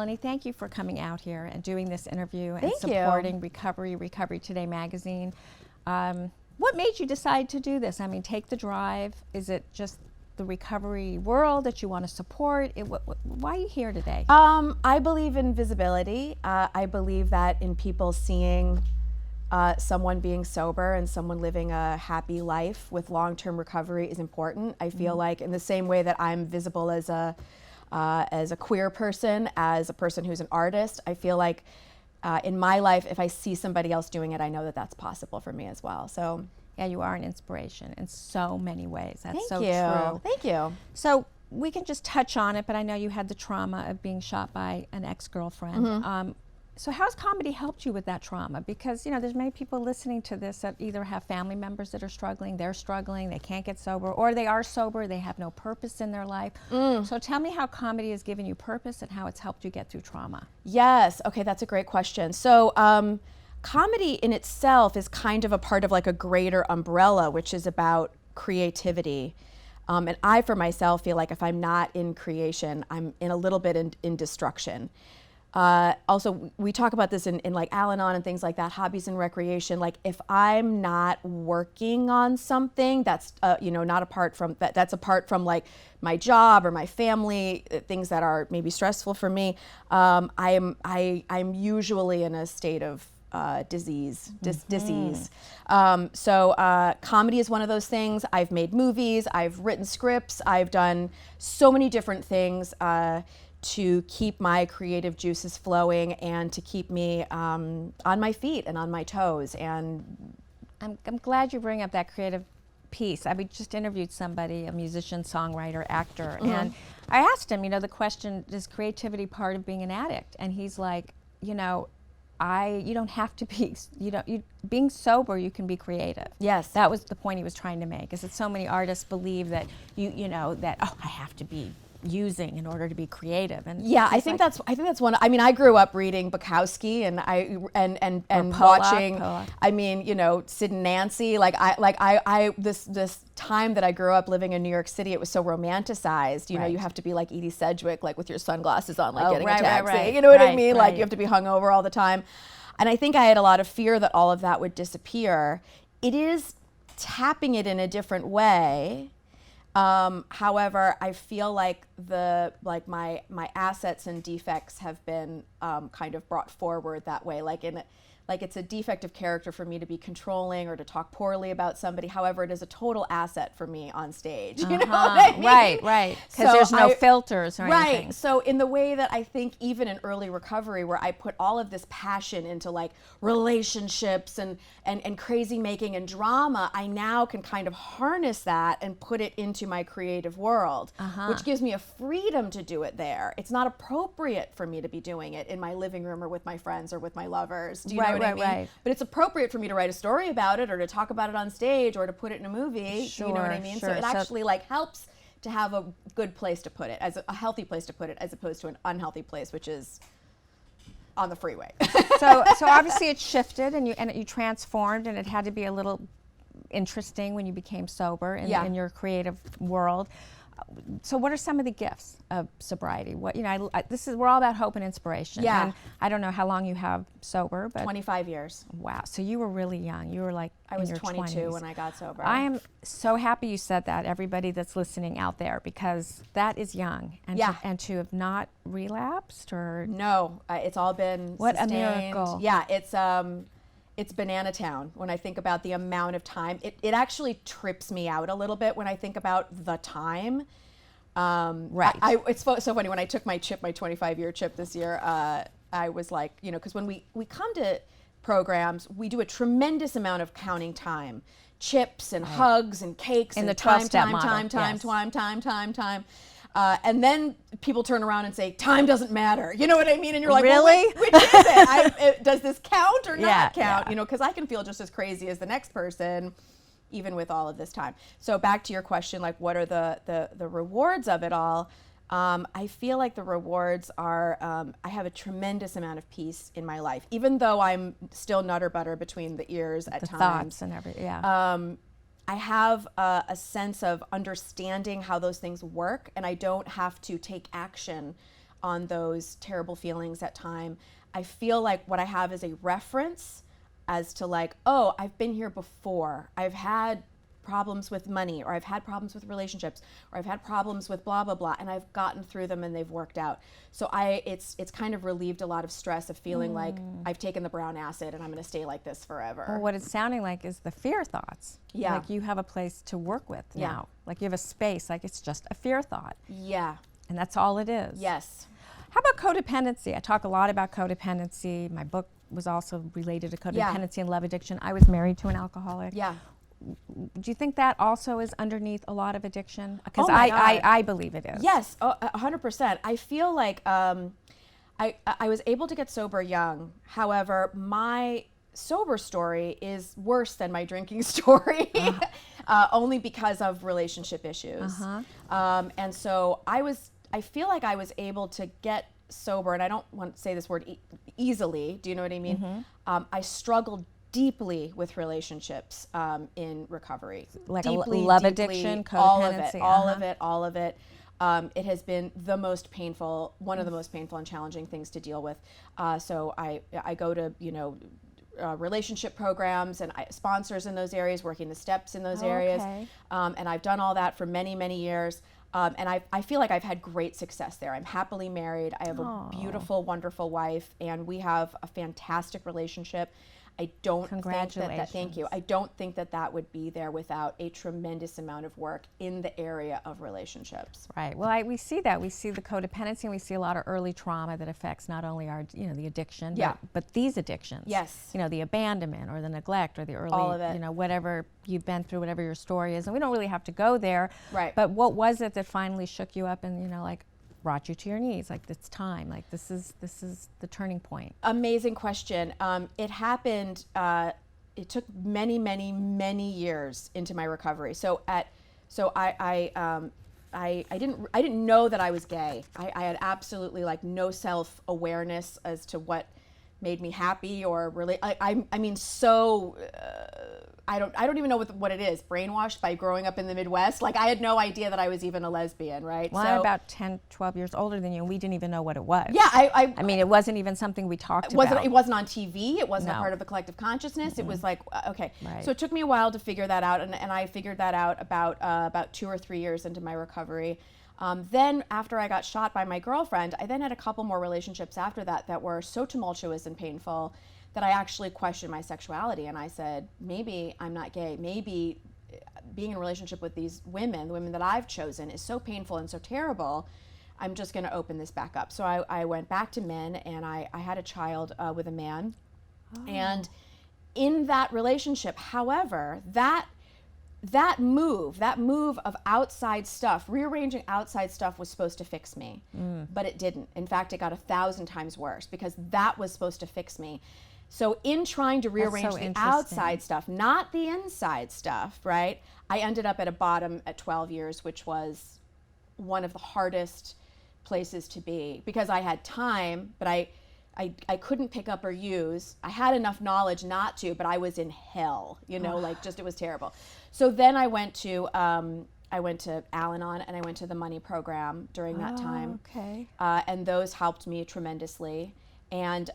Melanie, thank you for coming out here and doing this interview and Thank you. supporting Recovery Today magazine. What made you decide to do this? I mean, take the drive. Is it just the recovery world that you want to support? Why are you here today? I believe in visibility. I believe that in people seeing someone being sober and someone living a happy life with long-term recovery is important. I feel like in the same way that I'm visible as a queer person, as a person who's an artist, I feel like in my life, if I see somebody else doing it, I know that that's possible for me as well. So, yeah, you are an inspiration in so many ways. That's so true. true. Thank you. So we can just touch on it, but I know you had the trauma of being shot by an ex-girlfriend. So how's comedy helped you with that trauma? Because, you know, there's many people listening to this that either have family members that are struggling, they're struggling, they can't get sober, or they are sober, they have no purpose in their life. So tell me how comedy has given you purpose and how it's helped you get through trauma. Yes, okay, that's a great question. So comedy in itself is kind of a part of like a greater umbrella, which is about creativity. And I, for myself, feel like if I'm not in creation, I'm in a little bit in destruction. Also, we talk about this in like Al-Anon and things like that, hobbies and recreation. Like if I'm not working on something that's, you know, not apart from, that's apart from like my job or my family, things that are maybe stressful for me, I'm usually in a state of disease. So comedy is one of those things. I've made movies, I've written scripts, I've done so many different things to keep my creative juices flowing and to keep me on my feet and on my toes. And I'm glad you bring up that creative piece. I just interviewed somebody, a musician, songwriter, actor, and I asked him, you know, the question, is creativity part of being an addict? And he's like, you know, you don't have to be, being sober, you can be creative. Yes. That was the point he was trying to make, is that so many artists believe that you know, that, oh, I have to be using in order to be creative. And yeah, I think that's one. I mean, I grew up reading Bukowski and watching. Pollock. I mean, you know, Sid and Nancy. This time that I grew up living in New York City, it was so romanticized. You know, you have to be like Edie Sedgwick, like with your sunglasses on, like getting a taxi. Right. You know what I mean? Like you have to be hungover all the time. And I think I had a lot of fear that all of that would disappear. It is tapping it in a different way. However, I feel like my assets and defects have been kind of brought forward that way. Like it's a defect of character for me to be controlling or to talk poorly about somebody. However, it is a total asset for me on stage. You know what I mean? Right. Because there's no filters or anything. Right. So in the way that I think even in early recovery, where I put all of this passion into like relationships and crazy making and drama, I now can kind of harness that and put it into my creative world, which gives me a freedom to do it there. It's not appropriate for me to be doing it in my living room or with my friends or with my lovers. Do you know what I mean? Right. But it's appropriate for me to write a story about it or to talk about it on stage or to put it in a movie. Sure, you know what I mean? sure. So it actually like helps to have a good place to put it, as a healthy place to put it, as opposed to an unhealthy place, which is on the freeway. So obviously it shifted and you transformed, and it had to be a little interesting when you became sober in your creative world. So what are some of the gifts of sobriety? What, you know, we're all about hope and inspiration. Yeah. And I don't know how long you have sober, but 25 years. Wow. So you were really young. You were like I was in your 22 20s. when I got sober. I am so happy you said that, everybody that's listening out there, because that is young. And to have not relapsed or... No, it's all been What sustained. a miracle. Yeah, it's banana town when I think about the amount of time. It actually trips me out a little bit when I think about the time. Right. It's so funny, when I took my 25-year chip this year, I was like, you know, because when we come to programs, we do a tremendous amount of counting time. Chips and hugs and cakes and the time. And then people turn around and say, time doesn't matter. You know what I mean? And you're like, really? Well, which is it? Does this count or not count? Yeah. You know, because I can feel just as crazy as the next person, even with all of this time. So back to your question, like, what are the rewards of it all? I feel like the rewards are, I have a tremendous amount of peace in my life, even though I'm still nutter butter between the ears at the times. thoughts and everything, yeah. I have a sense of understanding how those things work, and I don't have to take action on those terrible feelings at time, I feel like what I have is a reference as to like, oh, I've been here before. I've had problems with money, or I've had problems with relationships, or I've had problems with blah, blah, blah, and I've gotten through them and they've worked out. So it's kind of relieved a lot of stress of feeling like I've taken the brown acid and I'm gonna stay like this forever. Well, what it's sounding like is the fear thoughts. Yeah. Like you have a place to work with Yeah. now. Like you have a space, like it's just a fear thought. Yeah. And that's all it is. Yes. How about codependency? I talk a lot about codependency. My book was also related to codependency and love addiction. I was married to an alcoholic. Yeah. Do you think that also is underneath a lot of addiction? Because Oh my God. I believe it is. Yes, 100%. I feel like I was able to get sober young. However, my sober story is worse than my drinking story, only because of relationship issues. And so I feel like I was able to get sober, and I don't want to say this word easily. Do you know what I mean? I struggled deeply with relationships in recovery. Like deeply, love deeply, addiction, all of it, codependency, all of it. It has been the most painful, one of the most painful and challenging things to deal with. So I go to, relationship programs and sponsors in those areas, working the steps in those areas. Okay. And I've done all that for many, many years. And I feel like I've had great success there. I'm happily married. I have a beautiful, wonderful wife, and we have a fantastic relationship. I don't think that, thank you. I don't think that would be there without a tremendous amount of work in the area of relationships. Right. Well, we see that. We see the codependency, and we see a lot of early trauma that affects not only our, the addiction, but these addictions. Yes. The abandonment or the neglect or the early, all of it. Whatever you've been through, whatever your story is. And we don't really have to go there. Right. But what was it that finally shook you up and, brought you to your knees? Like, it's time. Like, this is the turning point. Amazing question. It happened. It took many, many, many years into my recovery. I didn't know that I was gay. I had absolutely no self-awareness as to what made me happy or really. I don't even know what it is. Brainwashed by growing up in the Midwest. I had no idea that I was even a lesbian, right? Well, I'm about 10, 12 years older than you, and we didn't even know what it was. Yeah, I mean, it wasn't even something we talked about. It wasn't on TV. It wasn't a part of the collective consciousness. It was okay. Right. So it took me a while to figure that out, and I figured that out about 2 or 3 years into my recovery. Then after I got shot by my girlfriend, I then had a couple more relationships after that were so tumultuous and painful that I actually questioned my sexuality, and I said, maybe I'm not gay. Maybe being in a relationship with these women, the women that I've chosen, is so painful and so terrible, I'm just gonna open this back up. So I went back to men, and I had a child with a man. And in that relationship, however, that move of outside stuff, rearranging outside stuff, was supposed to fix me, but it didn't. In fact, it got 1,000 times worse, because that was supposed to fix me. So in trying to rearrange the outside stuff, not the inside stuff, right, I ended up at a bottom at 12 years, which was one of the hardest places to be, because I had time, but I couldn't pick up or use. I had enough knowledge not to, but I was in hell, it was terrible. So then I went to Al-Anon, and I went to the money program during that time. Okay. And those helped me tremendously. And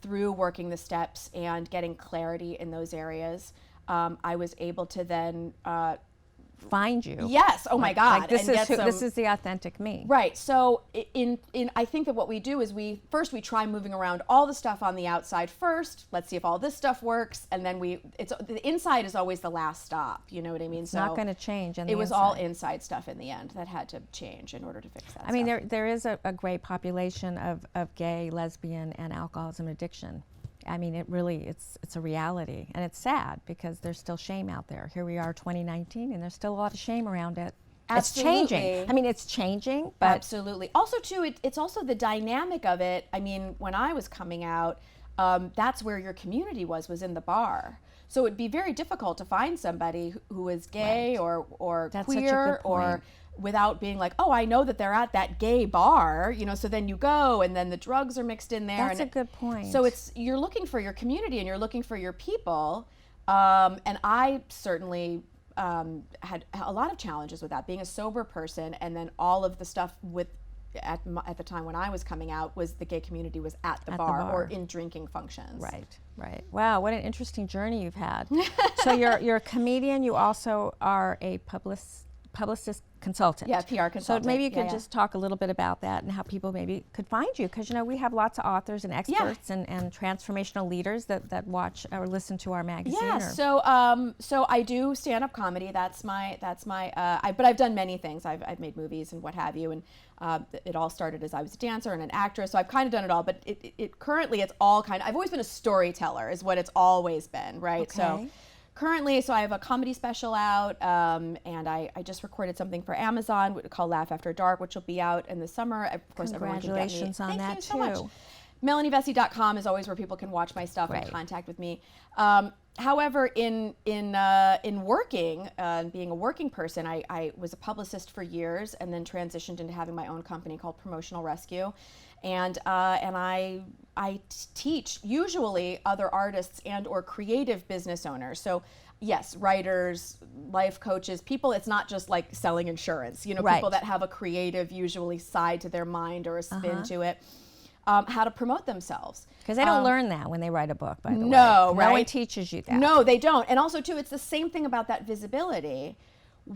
through working the steps and getting clarity in those areas, I was able to then find you. Yes. Oh my God. This is the authentic me. Right. So I think that what we do is we try moving around all the stuff on the outside first. Let's see if all this stuff works, and then the inside is always the last stop. You know what I mean? It's not going to change. It was all inside stuff in the end that had to change in order to fix that. I mean, there is a great population of gay, lesbian, and alcoholism addiction. I mean, it's a reality, and it's sad because there's still shame out there. Here we are, 2019, and there's still a lot of shame around it. Absolutely. It's changing. I mean, it's changing, but absolutely. Also, too, it's also the dynamic of it. I mean, when I was coming out, that's where your community was in the bar. So it'd be very difficult to find somebody who was gay or that's queer, such a good point. or without being like, oh, I know that they're at that gay bar, so then you go, and then the drugs are mixed in there. That's a good point. So you're looking for your community, and you're looking for your people. And I certainly had a lot of challenges with that, being a sober person, and then all of the stuff with at the time when I was coming out was the gay community was at the bar or in drinking functions. Right. Wow, what an interesting journey you've had. So you're a comedian. You also are a publicist consultant. Yeah, PR consultant. So maybe you could just talk a little bit about that and how people maybe could find you, because we have lots of authors and experts and transformational leaders that watch or listen to our magazine. Yeah, so I do stand-up comedy. That's my but I've done many things. I've made movies and what have you, and it all started as I was a dancer and an actress, so I've kind of done it all, but it currently it's all kind of, I've always been a storyteller is what it's always been, right? Okay. So currently, I have a comedy special out, and I just recorded something for Amazon called Laugh After Dark, which will be out in the summer. Of course, congratulations on that too. Thank you so much. MelanieVesey.com is always where people can watch my stuff and contact with me. However, in working, being a working person, I was a publicist for years, and then transitioned into having my own company called Promotional Rescue, and I teach usually other artists and or creative business owners. So yes, writers, life coaches, people. It's not just like selling insurance. People that have a creative usually side to their mind or a spin to it. How to promote themselves. Because they don't learn that when they write a book, by the way. No, right? No one teaches you that. No, they don't. And also, too, it's the same thing about that visibility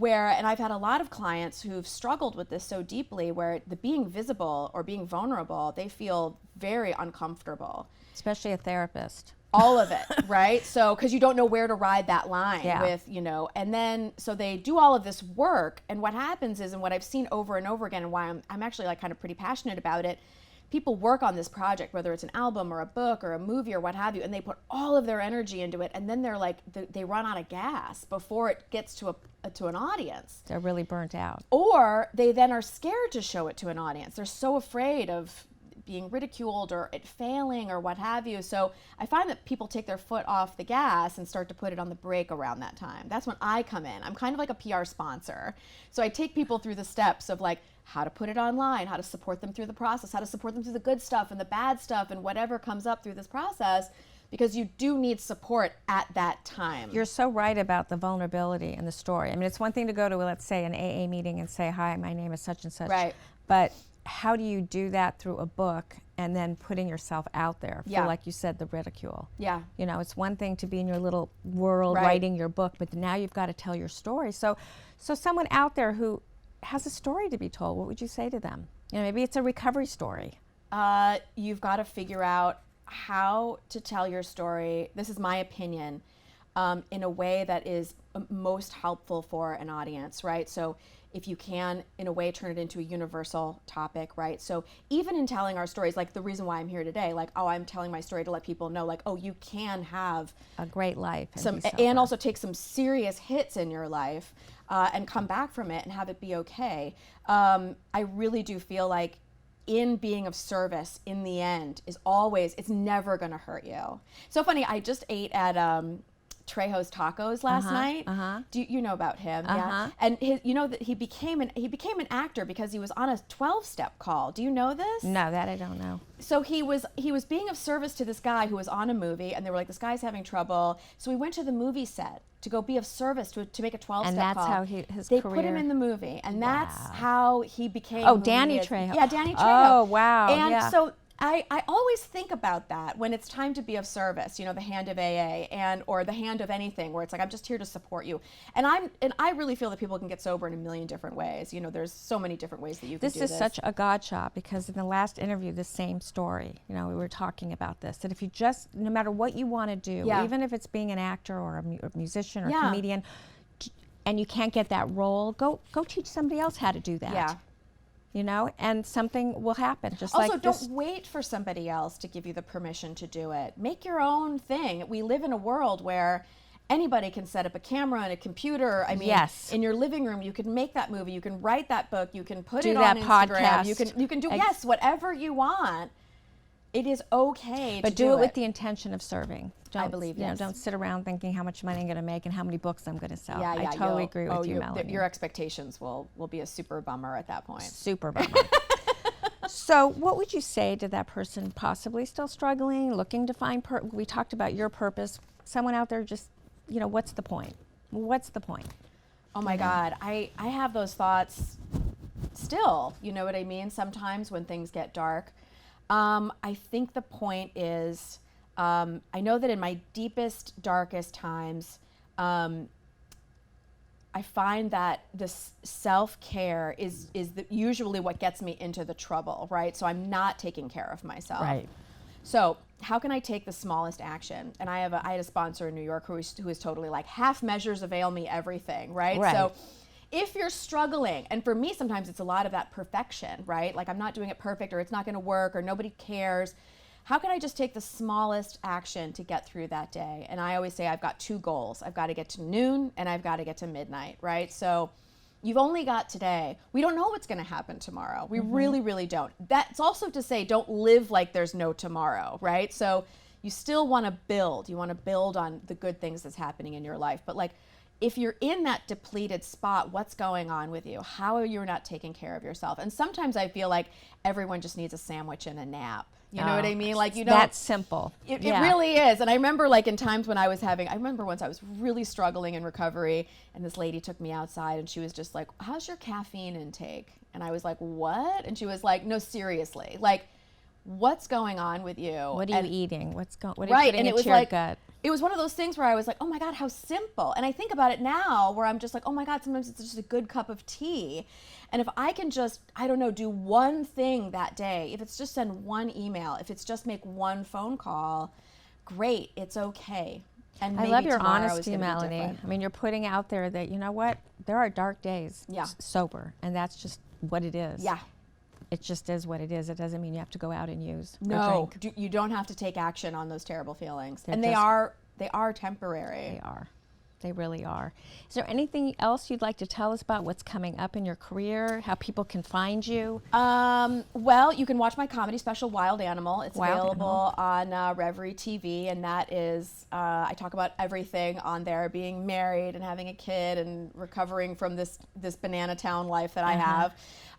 and I've had a lot of clients who've struggled with this so deeply, where the being visible or being vulnerable, they feel very uncomfortable. Especially a therapist. All of it, right? So, because you don't know where to ride that line with, and then, so they do all of this work, and what happens is, and what I've seen over and over again, and why I'm actually like kind of pretty passionate about it, people work on this project, whether it's an album or a book or a movie or what have you, and they put all of their energy into it, and then they're like, they run out of gas before it gets to an audience. They're really burnt out. Or they then are scared to show it to an audience. They're so afraid of being ridiculed or it failing or what have you. So I find that people take their foot off the gas and start to put it on the brake around that time. That's when I come in. I'm kind of like a PR sponsor. So I take people through the steps of like how to put it online, how to support them through the process, how to support them through the good stuff and the bad stuff and whatever comes up through this process, because you do need support at that time. You're so right about the vulnerability in the story. I mean, it's one thing to go to, let's say, an AA meeting and say, hi, my name is such and such. Right. But how do you do that through a book and then putting yourself out there for, like you said, the ridicule? Yeah. It's one thing to be in your little world writing your book, but now you've got to tell your story. So someone out there who has a story to be told, what would you say to them? Maybe it's a recovery story. You've got to figure out how to tell your story, this is my opinion, in a way that is most helpful for an audience, right? So if you can, in a way, turn it into a universal topic, right? So even in telling our stories, like the reason why I'm here today, like, I'm telling my story to let people know, like, you can have a great life and also take some serious hits in your life and come back from it and have it be okay. I really do feel like in being of service in the end it's never gonna hurt you. So funny, I just ate at Trejo's Tacos last night. Do you know about him? Yeah. And that he became an actor because he was on a 12-step call. Do you know this? No, that I don't know. So he was being of service to this guy who was on a movie, and they were like, this guy's having trouble. So he went to the movie set to go be of service to make a 12-step call. And that's how they career... put him in the movie, and that's how he became. Oh, Danny Trejo. Yeah, Danny Trejo. Oh, wow. And so I always think about that when it's time to be of service, the hand of AA or the hand of anything, where it's like, I'm just here to support you. And I really feel that people can get sober in a million different ways. There's so many different ways that you can do this. This is such a God shot, because in the last interview, the same story, we were talking about this, that if you just, no matter what you want to do, even if it's being an actor or a musician or a comedian, and you can't get that role, go teach somebody else how to do that. Yeah. And something will happen. Just also, like don't wait for somebody else to give you the permission to do it. Make your own thing. We live in a world where anybody can set up a camera and a computer. I mean, in your living room, you can make that movie, you can write that book, you can put it on Instagram, podcast. You can do whatever you want. It is okay but to do it with the intention of serving. I believe, don't sit around thinking how much money I'm going to make and how many books I'm going to sell. Yeah, I totally agree with you, Melanie. Your expectations will be a super bummer at that point. Super bummer. So what would you say to that person possibly still struggling, looking to find we talked about your purpose. Someone out there just, what's the point? What's the point? Oh my God, I have those thoughts still still, you know what I mean? Sometimes when things get dark. I think the point is, I know that in my deepest, darkest times, I find that this self-care is usually what gets me into the trouble, right? So I'm not taking care of myself. Right. So how can I take the smallest action? And I had a sponsor in New York who is totally like, half measures avail me everything, right? Right. So if you're struggling, and for me sometimes it's a lot of that perfection, right? Like I'm not doing it perfect, or it's not going to work, or nobody cares. How can I just take the smallest action to get through that day? And I always say I've got 2 goals. I've got to get to noon and I've got to get to midnight, right? So you've only got today. We don't know what's going to happen tomorrow. We really, really don't. That's also to say, don't live like there's no tomorrow, right? So you still want to build. You want to build on the good things that's happening in your life. But like, if you're in that depleted spot, what's going on with you? How are you not taking care of yourself? And sometimes I feel like everyone just needs a sandwich and a nap. You know what I mean? Like, you know, that's simple. It really is. And I remember like in times when I remember once I was really struggling in recovery, and this lady took me outside and she was just like, how's your caffeine intake? And I was like, what? And she was like, no, seriously, like, what's going on with you? What are you eating? What are you right, putting and it into was your like, gut? it was one of those things where I was like, oh my God, how simple. And I think about it now where I'm just like, oh my God, sometimes it's just a good cup of tea. And if I can just, I don't know, do one thing that day, if it's just send one email, if it's just make one phone call, great, it's okay. And I maybe love your tomorrow is honesty, gonna be Melanie. different. I mean, you're putting out there that, you know what, there are dark days sober, and that's just what it is. Yeah. It just is what it is. It doesn't mean you have to go out and use or No, drink. you don't have to take action on those terrible feelings. They're And just- they are temporary. They are. They really are. Is there anything else you'd like to tell us about what's coming up in your career, how people can find you? Well, you can watch my comedy special, Wild Animal. It's Wild available on Revry TV, and that is, I talk about everything on there, being married and having a kid and recovering from this banana town life that I have.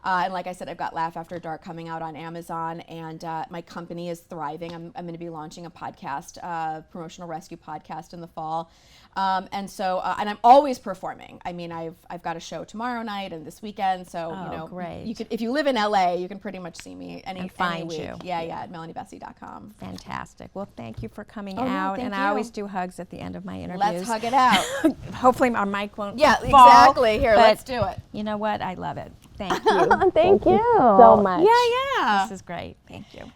And like I said, I've got Laugh After Dark coming out on Amazon, and my company is thriving. I'm going to be launching a podcast, promotional rescue podcast in the fall. And so, and I'm always performing. I mean, I've got a show tomorrow night and this weekend. So, you know, great. you could, if you live in LA, you can pretty much see me any find week. you. Yeah, at melanievesey.com. Fantastic. Well, thank you for coming Oh, no, out. thank And you. I always do hugs at the end of my interviews. Let's hug it out. Hopefully our mic won't Yeah, fall, exactly. Here, but let's do it. You know what? I love it. Thank you. Thank you so much. Yeah. This is great. Thank you.